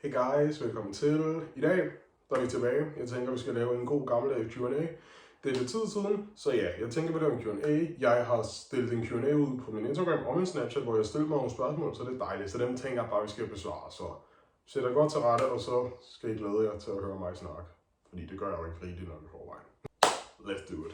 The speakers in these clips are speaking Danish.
Hey guys, velkommen til. I dag der er vi tilbage. Jeg tænker, vi skal lave en god gammel Q&A. Det er lidt tid siden, så ja, jeg tænker, vi laver en Q&A. Jeg har stillet en Q&A ud på min Instagram og min Snapchat, hvor jeg stiller mig nogle spørgsmål, så det er dejligt. Så dem tænker jeg bare, vi skal besvare. Så sæt dig godt til rette, og så skal I glæde jer til at høre mig snakke. Fordi det gør jeg jo ikke rigtigt nok i forvejen. Let's do it.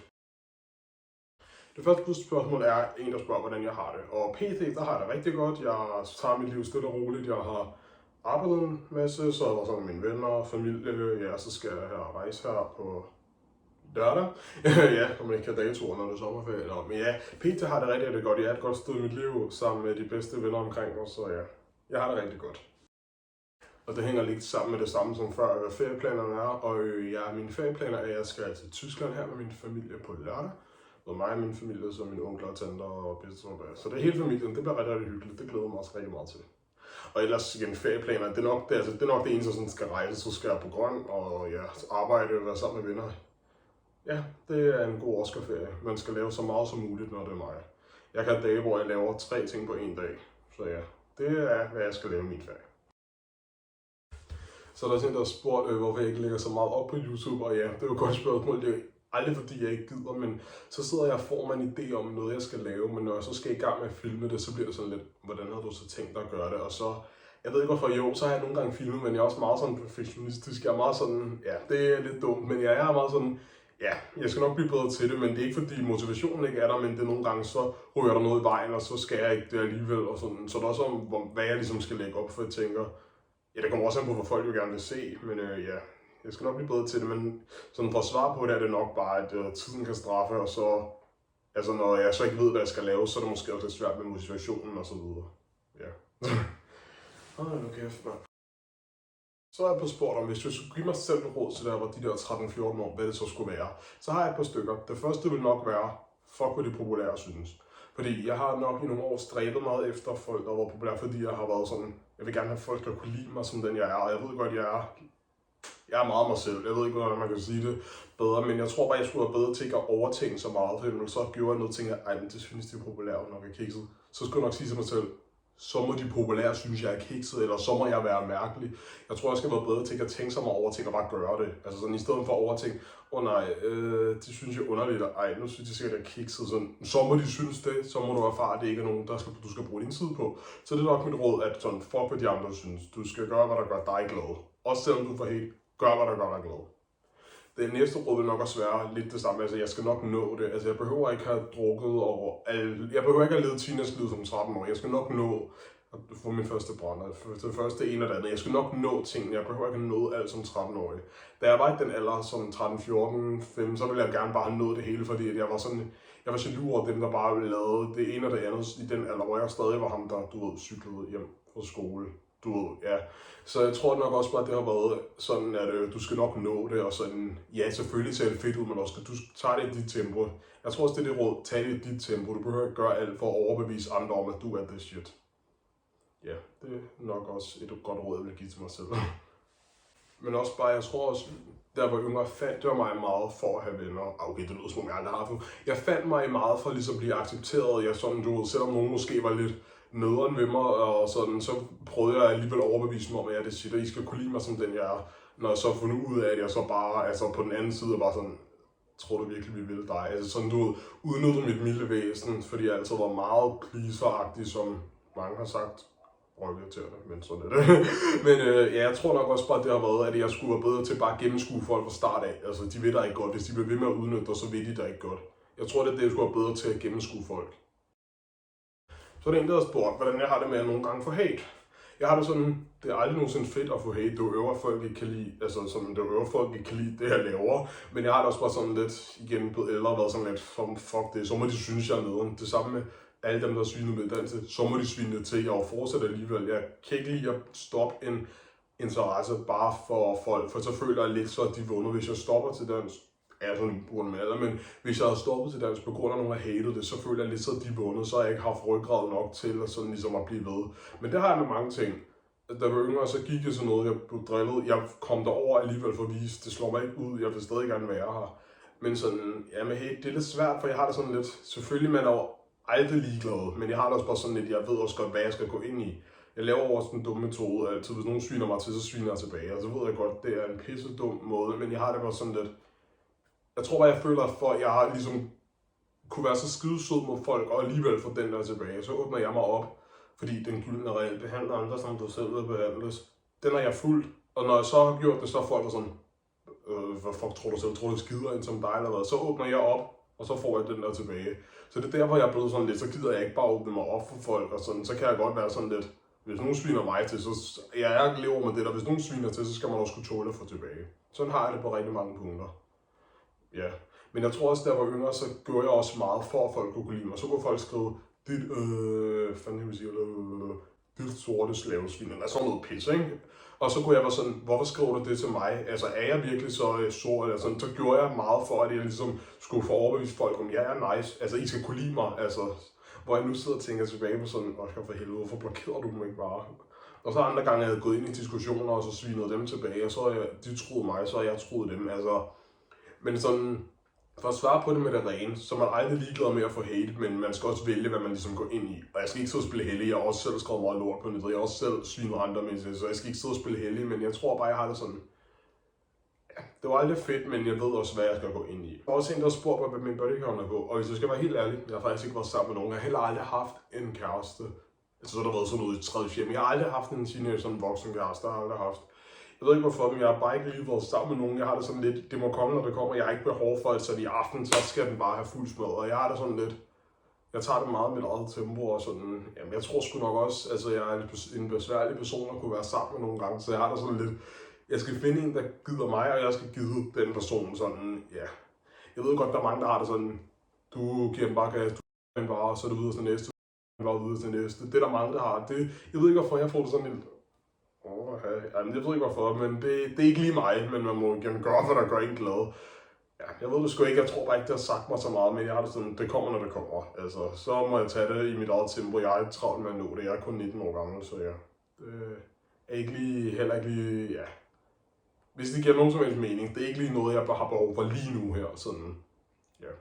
Det første spørgsmål er en, der spørger, hvordan jeg har det. Og pt, der har jeg det rigtig godt. Jeg tager mit liv stille og roligt. Jeg har arbejdet en masse, så er der sådan mine venner og familie. Ja, så skal jeg rejse her på lørdag. Ja, om man ikke kan datoer, når det er sommerferie. Men ja, pt har det rigtig godt. Jeg er et godt sted i mit liv sammen med de bedste venner omkring mig, så ja, jeg har det rigtig godt. Og det hænger lidt sammen med det samme som før, hvad ferieplanerne er. Og ja, mine ferieplaner er, at jeg skal til Tyskland her med min familie på lørdag. Og mig og min familie, så mine onkler og tanter og bedsteforældre. Så det er hele familien, det bliver rigtig, rigtig hyggeligt. Det glæder mig også rigtig meget til. Og ellers igen, ferieplaner, det er nok det eneste, som skal rejse, så skal jeg på grøn og ja, arbejde og være sammen med venner. Ja, det er en god Oscar-ferie. Man skal lave så meget som muligt, når det er mig. Jeg kan have dage, hvor jeg laver 3 ting på en dag. Så ja, det er, hvad jeg skal lave i min ferie. Så der er sådan, der har spurgt, hvorfor jeg ikke lægger så meget op på YouTube, og ja, det er jo et godt spørgsmål. Det er aldrig fordi jeg ikke gider, men så sidder jeg og får mig en idé om noget, jeg skal lave, men når jeg så skal i gang med at filme det, så bliver det sådan lidt, hvordan har du så tænkt dig at gøre det, og så, jeg ved ikke hvorfor, jo, så har jeg nogle gange filmet, men jeg er også meget sådan perfektionistisk, jeg er meget sådan, ja, det er lidt dumt, men jeg er meget sådan, ja, jeg skal nok blive bedre til det, men det er ikke fordi motivationen ikke er der, men det er nogle gange, så ryger der noget i vejen, og så skal jeg ikke det alligevel, og sådan, så det er også om, hvad jeg ligesom skal lægge op, for jeg tænker, ja, det kommer også an på, hvad folk jo gerne vil se, men ja, jeg skal nok blive bedre til det, men sådan for at svare på det, er det nok bare, at tiden kan straffe, og så, altså når jeg så ikke ved, hvad jeg skal lave, så er det måske også lidt svært med motivationen og så videre. Ja. Nu kæft, man. Så er jeg på spurgt om, hvis jeg skulle give mig selv et råd til der var de der 13-14 år, hvad det så skulle være. Så har jeg et par stykker. Det første vil nok være, fuck hvad de populære synes. Fordi jeg har nok i nogle år stræbet meget efter folk, der var populære, fordi jeg har været sådan, jeg vil gerne have folk, der kunne lide mig som den jeg er, og jeg ved godt, jeg er meget mig selv. Jeg ved ikke, hvordan man kan sige det bedre, men jeg tror bare, jeg skulle være bedre til ikke at overtænke så meget, for så gjorde jeg noget ting, at men det synes de er populære, når jeg er kikset. Så skulle jeg nok sige til mig selv, så må de populære synes, jeg er kikset, eller så må jeg være mærkelig. Jeg tror, jeg skal være bedre til ikke at tænke så meget over ting og bare gøre det. Altså sådan, i stedet for at overtænke, nej, det synes jeg er underligt, og nu synes de sikkert, at jeg er kikset. Så må de synes det, så må du erfare, at det ikke er nogen, du skal bruge din tid på. Så det er nok mit råd, at sådan, fuck hvad de andre synes. Du skal gøre, hvad der gør dig glad. Også selvom du får helt, gør hvad der gør dig glad. Det næste råd vil nok også være lidt det samme, altså jeg skal nok nå det. Altså jeg behøver ikke have drukket og jeg behøver ikke have levet teenage-livet som 13 år. Jeg skal nok nå at få min første brænder. Det første en eller andet. Jeg skal nok nå tingene. Jeg behøver ikke have nået alt som 13-årig. Da jeg var i den alder som 13, 14, 15, så ville jeg gerne bare have nået det hele, fordi jeg var jaloux over dem, der bare lavede det ene og det andet i den alder, hvor jeg stadig var ham, der cyklede hjem fra skole. Ja. Så jeg tror nok også bare, at det har været sådan, at du skal nok nå det, og sådan, ja, selvfølgelig ser det fedt ud, men også, du tager det i dit tempo. Jeg tror også, det er det råd, tag det i dit tempo. Du behøver ikke gøre alt for at overbevise andre om, at du er the shit. Ja, det er nok også et godt råd, jeg vil give til mig selv. Men også bare, jeg tror også, der var yngre, fandt jeg mig meget for at have venner. Okay, det lyder som om jeg aldrig har haft. Jeg fandt mig meget for ligesom at blive accepteret. Jeg sådan, du ved, selvom nogen måske var lidt nederen ved mig, og sådan, så prøvede jeg alligevel at overbevise mig om, at jeg er det shit, og I skal kunne lide mig som den jeg er. Når jeg så fundet ud af, at jeg så bare, altså på den anden side, var sådan, tror du virkelig, vi vil dig? Altså sådan, du udnyttede mit milde væsen, fordi jeg altid var meget pleaser-agtig, som mange har sagt. Røvirriterende, men sådan er det. Men ja, jeg tror nok også bare, at det har været, at jeg skulle være bedre til bare at gennemskue folk fra start af. Altså, de ved dig ikke godt. Hvis de bliver ved med at udnytte dig, så ved de dig ikke godt. Jeg tror, det er det, jeg skulle være bedre til at gennemskue folk. Så er det en, der har spurgt, hvordan jeg har det med at nogle gange få hate. Jeg har det sådan, det er aldrig nogensinde fedt at få hate. Det øver folk ikke kan lide, altså som det øver folk ikke kan lide det, jeg laver. Men jeg har det også bare sådan lidt, igen på ældre, været sådan lidt, fuck det, så må de synes, jeg er nederen. Det samme med alle dem, der sviner med danse, så må de svine til. Jeg fortsætter alligevel. Jeg kan ikke lide at stoppe en interesse bare for folk, for så føler jeg lidt så, at de vundet. Hvis jeg stopper til dans, er sådan på grund af alder, men hvis jeg havde stoppet til dans på grund af nogen, der hatede det, så føler jeg lidt så, at de vundet, så har jeg ikke haft ryggrad nok til at sådan ligesom at blive ved. Men det har jeg med mange ting. Da jeg var yngre, så gik jeg sådan noget, jeg blev drillet. Jeg kom derover alligevel for at vise, det slår mig ikke ud, jeg vil stadig gerne være her. Men sådan, ja med hate, det er lidt svært, for jeg har det sådan lidt, selvfølgelig man er aldrig ligeglad, men jeg har det også bare sådan lidt, jeg ved også godt, hvad jeg skal gå ind i. Jeg laver også den dumme metode altid. Hvis nogen sviner mig til, så sviner jeg tilbage. Og så ved jeg godt, det er en pisse dum måde, men jeg har det bare sådan lidt... Jeg tror bare, jeg føler, at jeg har ligesom kunne være så skidesød mod folk, og alligevel få den der tilbage. Så åbner jeg mig op, fordi den gyldne regel behandler andre, som du selv vil behandles. Den er jeg fuldt, og når jeg så har gjort det, så er folk der sådan, hvad fuck tror du selv, tror du skider ind som dig eller hvad? Så åbner jeg op, og så får jeg den der tilbage. Så det er der, hvor jeg er blevet sådan lidt, så gider jeg ikke bare åbne mig op for folk, og sådan, så kan jeg godt være sådan lidt, hvis nogen sviner mig til, så jeg lever med det der, hvis nogen sviner til, så skal man også kunne tåle at få tilbage. Sådan har jeg det på rigtig mange punkter. Ja, men jeg tror også, da jeg var yngre, så gjorde jeg også meget for, at folk kunne lide mig. Så kunne folk skrive, dit sorte slavesvin, eller sådan noget pis, ikke? Og så kunne jeg være sådan, hvorfor skriver du det til mig? Altså, er jeg virkelig så sort? Eller sådan, så gjorde jeg meget for, at jeg ligesom skulle få overbevist folk om, jeg er nice. Altså, I skal kunne lide mig. Altså, hvor jeg nu sidder og tænker tilbage på sådan, Oscar for helvede, hvorfor blokerer du dem ikke bare? Og så andre gange, jeg havde gået ind i diskussioner, og så svinede dem tilbage, og så de troede mig, så jeg troede dem. Altså, men sådan, for at svare på det med det rene, så er man aldrig ligeglad med at få hate, men man skal også vælge, hvad man ligesom går ind i. Og jeg skal ikke sidde og spille heldig, jeg har også selv skrevet meget lort på nettet, jeg har også selv svinet andre med til, så jeg skal ikke sidde og spille heldig, men jeg tror bare, jeg har det sådan, ja, det var aldrig fedt, men jeg ved også, hvad jeg skal gå ind i. Der er også en, der har spurgt mig, hvad min bodycount er på, og hvis jeg skal være helt ærlig, jeg har faktisk ikke været sammen med nogen, jeg har heller aldrig haft en kæreste. Altså, så har der været sådan noget i 3. men jeg har aldrig haft en teenager, sådan en voksen kæreste, der har jeg aldrig haft. Jeg ved ikke hvorfor, men jeg har bare ikke lige været sammen med nogen. Jeg har det sådan lidt, det må komme, når det kommer. Jeg har ikke behov for det, så i aften, så skal den bare have fuld smad. Og jeg har det sådan lidt, jeg tager det meget med mit eget tempo og sådan, jamen jeg tror sgu nok også, altså jeg er en besværlig person at kunne være sammen med nogle gange. Så jeg har det sådan lidt, jeg skal finde en, der gider mig, og jeg skal give den person sådan, ja. Jeg ved godt, der er mange, der har det sådan, du giver dem bare gas, du giver dem bare, så er du videre til næste, bare videre til næste. Det er der mange, der har. Det, jeg ved ikke hvorfor, jeg får det sådan lidt. Jeg ved ikke hvorfor, men det er ikke lige mig, men man må gerne gøre, hvad der gør en glad. Ja, jeg ved det sgu ikke, jeg tror bare ikke, det har sagt mig så meget, men jeg har det sådan, det kommer, når det kommer. Altså, så må jeg tage det i mit eget tempo. Jeg er ikke travlt med at nå det. Jeg er kun 19 år gammel, så ja. Det er ikke lige, heller ikke lige, ja. Hvis det giver nogen som helst mening, det er ikke lige noget, jeg har behov for lige nu her, sådan, ja.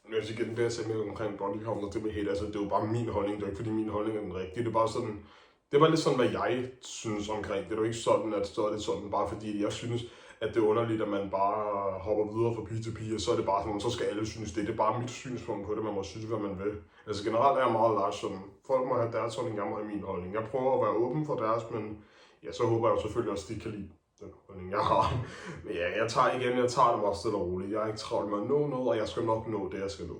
Men jeg siger igen, det jeg sagde med omkring bodycount og det med hate, altså det er jo bare min holdning, det er ikke fordi min holdning er den rigtige, det er bare sådan, det var lidt sådan, hvad jeg synes omkring. Det er jo ikke sådan, at så er det sådan, bare fordi jeg synes, at det er underligt, at man bare hopper videre fra pige til pige, og så er det bare sådan, så skal alle synes det. Det er bare mit synspunkt på det, man må synes, hvad man vil. Altså generelt er jeg meget large, sådan, folk må have deres holdning, jeg må have min holdning. Jeg prøver at være åben for deres, men ja, så håber jeg jo selvfølgelig også, at de kan lide den holdning, jeg har. Men ja, jeg tager det meget stille og roligt. Jeg er ikke travlt med at nå noget, og jeg skal nok nå det, jeg skal nå.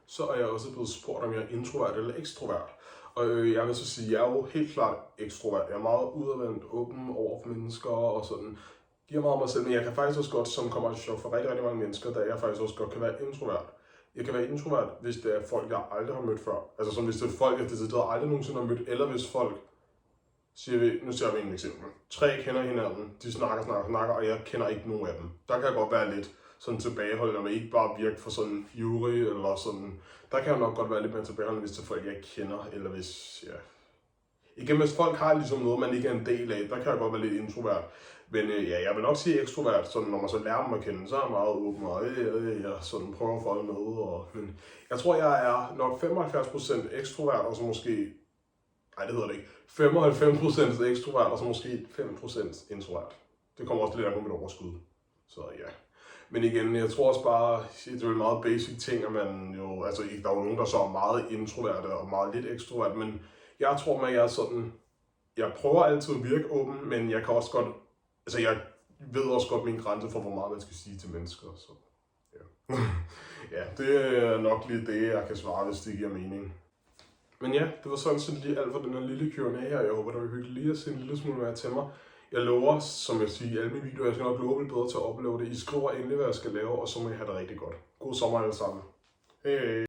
Så er jeg også blevet spurgt, om jeg er introvert eller ekstrovert. Og jeg vil så sige, at jeg er jo helt klart ekstrovert. Jeg er meget udadvendt, åben over for mennesker og sådan. Giver meget mig selv, men jeg kan faktisk også godt, som kommer til chok for rigtig, rigtig mange mennesker, da jeg faktisk også godt kan være introvert. Jeg kan være introvert, hvis det er folk, jeg aldrig har mødt før. Altså som hvis det er folk, jeg decideret aldrig nogensinde har mødt, eller hvis folk, nu ser vi et eksempel. 3 kender hinanden, de snakker, og jeg kender ikke nogen af dem. Der kan jeg godt være lidt sådan tilbageholdende, og ikke bare virke for sådan ivrig, eller sådan. Der kan jeg nok godt være lidt mere tilbageholdende, hvis det er folk, jeg ikke kender, eller hvis, ja. Igen, hvis folk har ligesom noget, man ikke er en del af, der kan jeg godt være lidt introvert. Men ja, jeg vil nok sige ekstrovert, sådan når man så lærer mig at kende, så er jeg meget åben, og jeg sådan prøver at folde med. Men jeg tror, jeg er nok 75% ekstrovert, og så måske, nej det hedder det ikke, 95% ekstrovert, og så måske 5% introvert. Det kommer også lidt an på mit overskud, så ja. Men igen, jeg tror også bare, det er jo en meget basic ting, at man jo, altså der er jo nogen, der så er meget introverte og meget lidt ekstrovert, men jeg tror, at jeg er sådan, jeg prøver altid at virke åben, men jeg kan også godt, altså jeg ved også godt min grænse for, hvor meget man skal sige til mennesker, så ja. Ja, det er nok lige det, jeg kan svare, hvis det giver mening. Men ja, det var sådan set lige alt for den her lille Q&A her. Jeg håber, det var hyggeligt lige at se en lille smule mere til mig. Jeg lover, som jeg siger i alle mine videoer, jeg skal nok love lidt bedre til at opleve det. I skriver endelig, hvad jeg skal lave, og så må I have det rigtig godt. God sommer alle sammen. Hej hej.